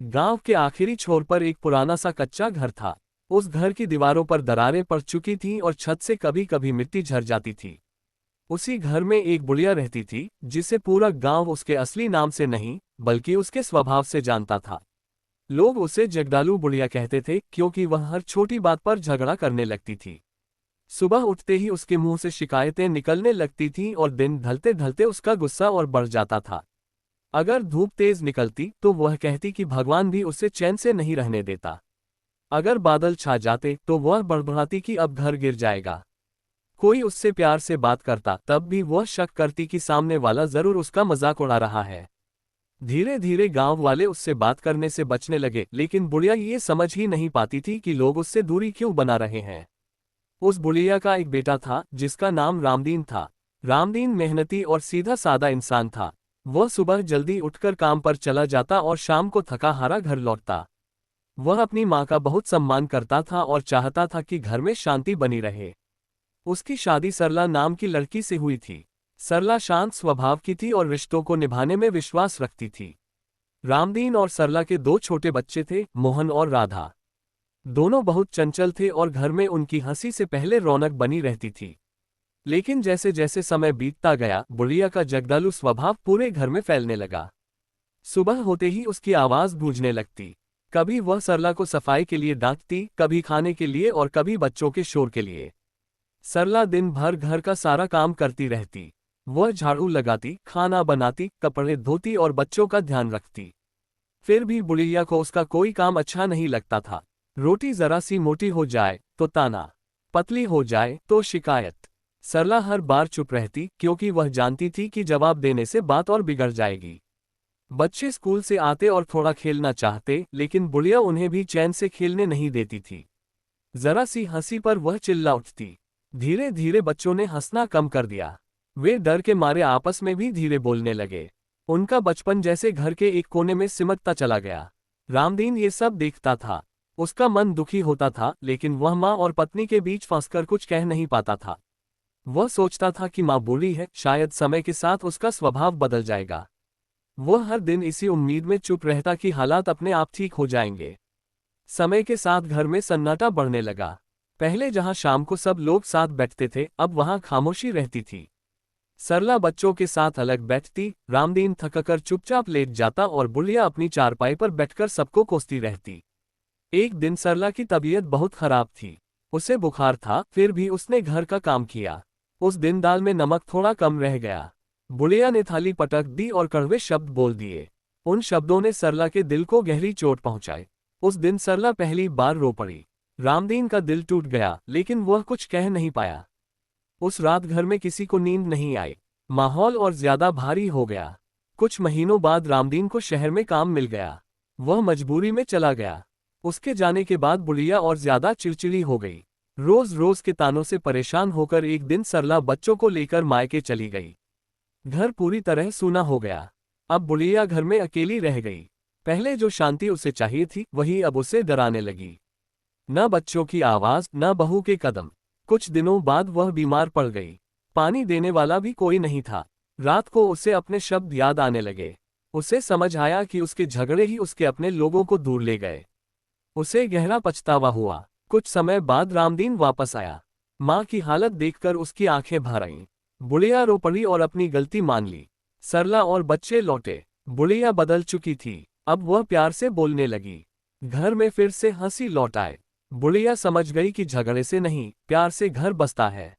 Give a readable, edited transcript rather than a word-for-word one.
गांव के आखिरी छोर पर एक पुराना सा कच्चा घर था। उस घर की दीवारों पर दरारें पड़ चुकी थीं और छत से कभी कभी मिट्टी झर जाती थी। उसी घर में एक बुढ़िया रहती थी, जिसे पूरा गांव उसके असली नाम से नहीं बल्कि उसके स्वभाव से जानता था। लोग उसे जगदालू बुढ़िया कहते थे, क्योंकि वह हर छोटी बात पर झगड़ा करने लगती थी। सुबह उठते ही उसके मुंह से शिकायतें निकलने लगती थीं और दिन ढलते ढलते उसका गुस्सा और बढ़ जाता था। अगर धूप तेज निकलती तो वह कहती कि भगवान भी उसे चैन से नहीं रहने देता। अगर बादल छा जाते तो वह बड़बड़ाती कि अब घर गिर जाएगा। कोई उससे प्यार से बात करता तब भी वह शक करती कि सामने वाला जरूर उसका मजाक उड़ा रहा है। धीरे धीरे गांव वाले उससे बात करने से बचने लगे, लेकिन बुढ़िया ये समझ ही नहीं पाती थी कि लोग उससे दूरी क्यों बना रहे हैं। उस बुढ़िया का एक बेटा था जिसका नाम रामदीन था। रामदीन मेहनती और सीधा सादा इंसान था। वह सुबह जल्दी उठकर काम पर चला जाता और शाम को थका हारा घर लौटता। वह अपनी माँ का बहुत सम्मान करता था और चाहता था कि घर में शांति बनी रहे। उसकी शादी सरला नाम की लड़की से हुई थी। सरला शांत स्वभाव की थी और रिश्तों को निभाने में विश्वास रखती थी। रामदीन और सरला के दो छोटे बच्चे थे, मोहन और राधा। दोनों बहुत चंचल थे और घर में उनकी हंसी से पहले रौनक बनी रहती थी। लेकिन जैसे जैसे समय बीतता गया, बुढ़िया का जगदालू स्वभाव पूरे घर में फैलने लगा। सुबह होते ही उसकी आवाज गूंजने लगती। कभी वह सरला को सफाई के लिए डांटती, कभी खाने के लिए और कभी बच्चों के शोर के लिए। सरला दिन भर घर का सारा काम करती रहती। वह झाड़ू लगाती, खाना बनाती, कपड़े धोती और बच्चों का ध्यान रखती। फिर भी बुढ़िया को उसका कोई काम अच्छा नहीं लगता था। रोटी जरा सी मोटी हो जाए तो ताना, पतली हो जाए तो शिकायत। सरला हर बार चुप रहती, क्योंकि वह जानती थी कि जवाब देने से बात और बिगड़ जाएगी। बच्चे स्कूल से आते और थोड़ा खेलना चाहते, लेकिन बुढ़िया उन्हें भी चैन से खेलने नहीं देती थी। जरा सी हंसी पर वह चिल्ला उठती। धीरे धीरे बच्चों ने हंसना कम कर दिया। वे डर के मारे आपस में भी धीरे बोलने लगे। उनका बचपन जैसे घर के एक कोने में सिमटता चला गया। रामदीन ये सब देखता था। उसका मन दुखी होता था, लेकिन वह माँ और पत्नी के बीच फंसकर कुछ कह नहीं पाता था। वह सोचता था कि माँ बूढ़ी है, शायद समय के साथ उसका स्वभाव बदल जाएगा। वह हर दिन इसी उम्मीद में चुप रहता कि हालात अपने आप ठीक हो जाएंगे। समय के साथ घर में सन्नाटा बढ़ने लगा। पहले जहां शाम को सब लोग साथ बैठते थे, अब वहां खामोशी रहती थी। सरला बच्चों के साथ अलग बैठती, रामदीन थककर चुपचाप लेट जाता और बुढ़िया अपनी चारपाई पर बैठकर सबको कोसती रहती। एक दिन सरला की तबीयत बहुत खराब थी। उसे बुखार था, फिर भी उसने घर का काम किया। उस दिन दाल में नमक थोड़ा कम रह गया। बुढ़िया ने थाली पटक दी और कड़वे शब्द बोल दिए। उन शब्दों ने सरला के दिल को गहरी चोट पहुंचाई। उस दिन सरला पहली बार रो पड़ी। रामदीन का दिल टूट गया, लेकिन वह कुछ कह नहीं पाया। उस रात घर में किसी को नींद नहीं आई। माहौल और ज्यादा भारी हो गया। कुछ महीनों बाद रामदीन को शहर में काम मिल गया। वह मजबूरी में चला गया। उसके जाने के बाद बुढ़िया और ज्यादा चिड़चिड़ी हो गई। रोज रोज के तानों से परेशान होकर एक दिन सरला बच्चों को लेकर मायके चली गई। घर पूरी तरह सूना हो गया। अब बुढ़िया घर में अकेली रह गई। पहले जो शांति उसे चाहिए थी, वही अब उसे डराने लगी। न बच्चों की आवाज, न बहू के कदम। कुछ दिनों बाद वह बीमार पड़ गई। पानी देने वाला भी कोई नहीं था। रात को उसे अपने शब्द याद आने लगे। उसे समझ आया कि उसके झगड़े ही उसके अपने लोगों को दूर ले गए। उसे गहरा पछतावा हुआ। कुछ समय बाद रामदीन वापस आया। माँ की हालत देखकर उसकी आंखें भर आईं। बुढ़िया रो पड़ी और अपनी गलती मान ली। सरला और बच्चे लौटे। बुढ़िया बदल चुकी थी। अब वह प्यार से बोलने लगी। घर में फिर से हंसी लौट आए। बुढ़िया समझ गई कि झगड़े से नहीं, प्यार से घर बसता है।